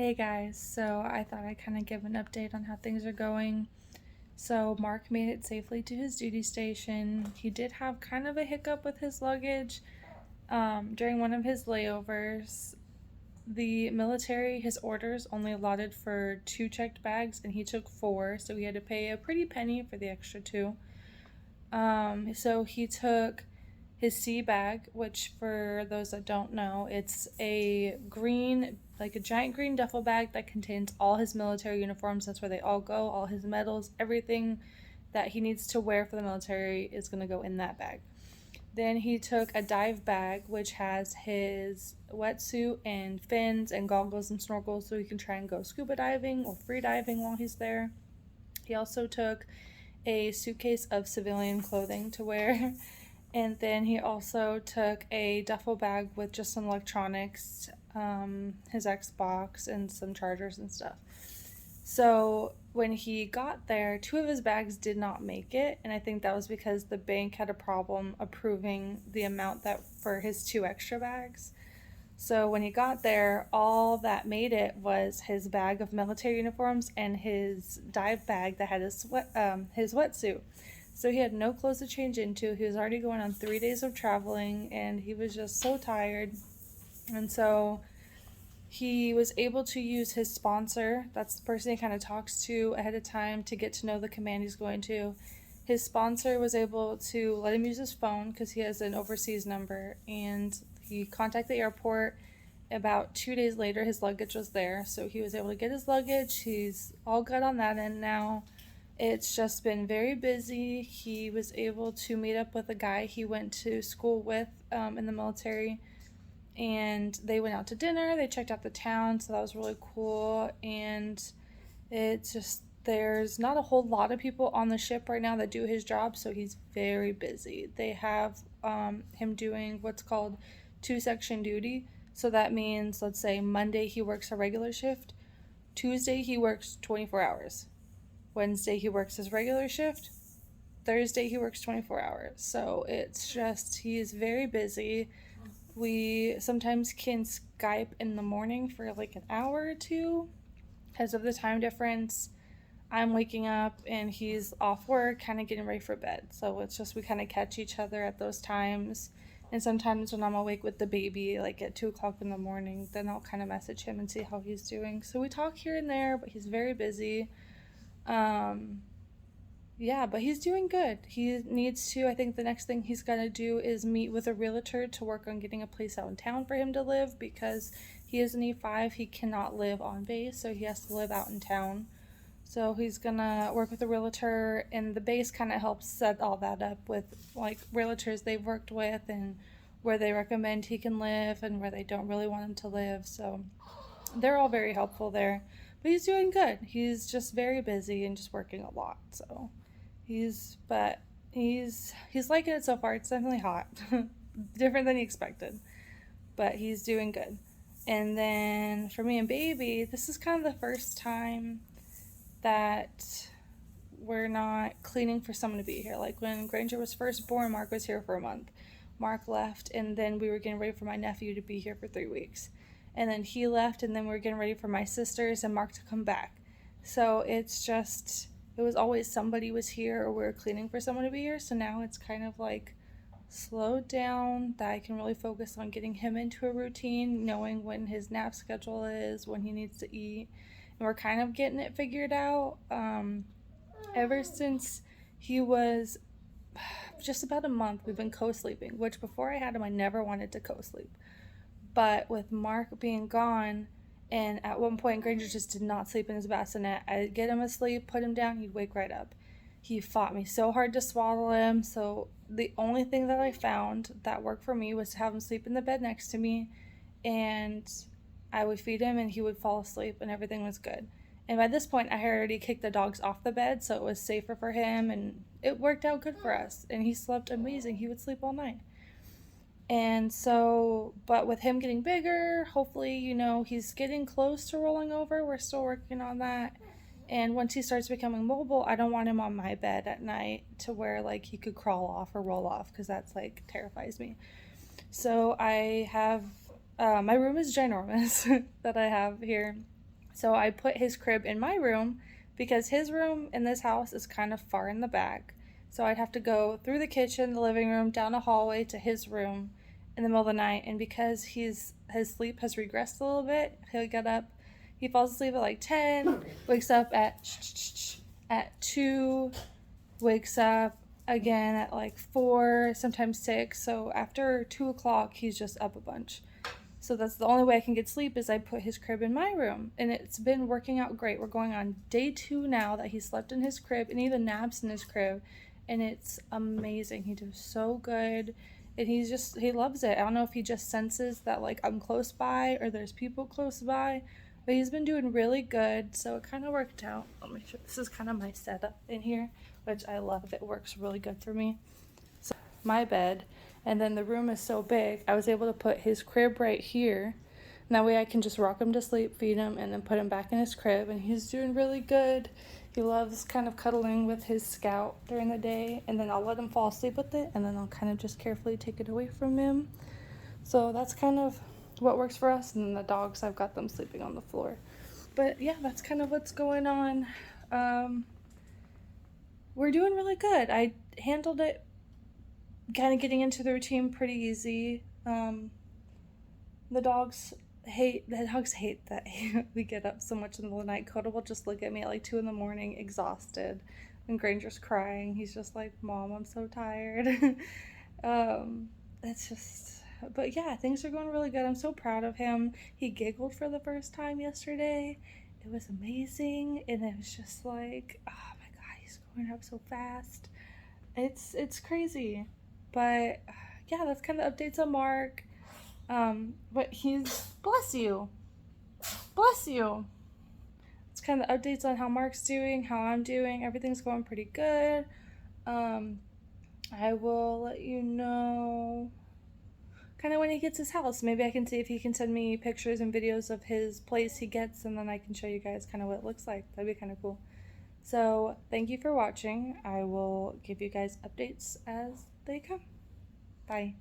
Hey guys, so I thought I'd kind of give an update on how things are going. So, Mark made it safely to his duty station. He did have kind of a hiccup with his luggage during one of his layovers. The military, his orders only allotted for 2 checked bags, and he took 4, so he had to pay a pretty penny for the extra 2. So he took his sea bag, which for those that don't know, it's a green, like a giant green duffel bag that contains all his military uniforms. That's where they all go, all his medals, everything that he needs to wear for the military is going to go in that bag. Then he took a dive bag, which has his wetsuit and fins and goggles and snorkels so he can try and go scuba diving or free diving while he's there. He also took a suitcase of civilian clothing to wear. And then he also took a duffel bag with just some electronics, his Xbox, and some chargers and stuff. So when he got there, 2 of his bags did not make it, and I think that was because the bank had a problem approving the amount that for his 2 extra bags. So when he got there, all that made it was his bag of military uniforms and his dive bag that had his wetsuit. So he had no clothes to change into. He was already going on 3 days of traveling, and he was just so tired. And so he was able to use his sponsor. That's the person he kind of talks to ahead of time to get to know the command he's going to. His sponsor was able to let him use his phone because he has an overseas number, and he contacted the airport. About 2 days later, his luggage was there, so he was able to get his luggage. He's all good on that end now. It's just been very busy. He was able to meet up with a guy he went to school with in the military, and they went out to dinner. They checked out the town, so that was really cool. And it's just there's not a whole lot of people on the ship right now that do his job, so he's very busy. They have him doing what's called 2-section duty. So that means, let's say, Monday he works a regular shift, Tuesday he works 24 hours, Wednesday he works his regular shift, Thursday he works 24 hours. So it's just, he is very busy. We sometimes can Skype in the morning for like an hour or two because of the time difference. I'm waking up and he's off work, kind of getting ready for bed. So it's just we kind of catch each other at those times. And sometimes when I'm awake with the baby, like at 2 o'clock in the morning, then I'll kind of message him and see how he's doing. So we talk here and there, but he's very busy. Um, yeah, but he's doing good. He needs to, I think the next thing he's got to do is meet with a realtor to work on getting a place out in town for him to live because he is an E5. He cannot live on base, so he has to live out in town. So he's gonna work with a realtor, and the base kind of helps set all that up with like realtors they've worked with and where they recommend he can live and where they don't really want him to live. So they're all very helpful there. But he's doing good. He's just very busy and just working a lot. So but he's liking it so far. It's definitely hot. Different than he expected. But he's doing good. And then for me and baby, this is kind of the first time that we're not cleaning for someone to be here. Like when Granger was first born, Mark was here for a month. Mark left, and then we were getting ready for my nephew to be here for 3 weeks. And then he left, and then we were getting ready for my sisters and Mark to come back. So it's just, it was always somebody was here or we were cleaning for someone to be here. So now it's kind of like slowed down that I can really focus on getting him into a routine, knowing when his nap schedule is, when he needs to eat. And we're kind of getting it figured out. Ever since he was just about a month, we've been co-sleeping, which before I had him, I never wanted to co-sleep. But with Mark being gone, and at one point Granger just did not sleep in his bassinet, I'd get him asleep, put him down, he'd wake right up. He fought me so hard to swallow him, so the only thing that I found that worked for me was to have him sleep in the bed next to me, and I would feed him and he would fall asleep and everything was good. And by this point, I had already kicked the dogs off the bed, so it was safer for him, and it worked out good for us. And he slept amazing. He would sleep all night. And so, but with him getting bigger, hopefully, he's getting close to rolling over. We're still working on that. And once he starts becoming mobile, I don't want him on my bed at night to where like he could crawl off or roll off because that's like terrifies me. So I have, my room is ginormous that I have here. So I put his crib in my room because his room in this house is kind of far in the back. So I'd have to go through the kitchen, the living room, down a hallway to his room in the middle of the night. And because his sleep has regressed a little bit, he'll get up. He falls asleep at like 10, wakes up at 2, wakes up again at like 4, sometimes 6. So after 2 o'clock, he's just up a bunch. So that's the only way I can get sleep is I put his crib in my room. And it's been working out great. We're going on day 2 now that he slept in his crib and even naps in his crib. And it's amazing. He does so good. And he loves it. I don't know if he just senses that like I'm close by or there's people close by. But he's been doing really good. So it kind of worked out. Let me show. This is kind of my setup in here, which I love. It works really good for me. So my bed. And then the room is so big, I was able to put his crib right here. And that way I can just rock him to sleep, feed him, and then put him back in his crib. And he's doing really good. He loves kind of cuddling with his Scout during the day. And then I'll let him fall asleep with it. And then I'll kind of just carefully take it away from him. So that's kind of what works for us. And then the dogs, I've got them sleeping on the floor. But yeah, that's kind of what's going on. We're doing really good. I handled it kind of getting into the routine pretty easy. The dogs hate that we get up so much in the middle of the night. Coda will just look at me at like 2 in the morning, exhausted, and Granger's crying. He's just like, "Mom, I'm so tired." It's just, but yeah, things are going really good. I'm so proud of him. He giggled for the first time yesterday. It was amazing, and it was just like, oh my god, he's growing up so fast. It's crazy. But yeah, that's kind of updates on Mark. But he's bless you. Bless you. It's kind of updates on how Mark's doing, how I'm doing. Everything's going pretty good. I will let you know kind of when he gets his house. Maybe I can see if he can send me pictures and videos of his place he gets, and then I can show you guys kind of what it looks like. That'd be kind of cool. So thank you for watching. I will give you guys updates as they come. Bye.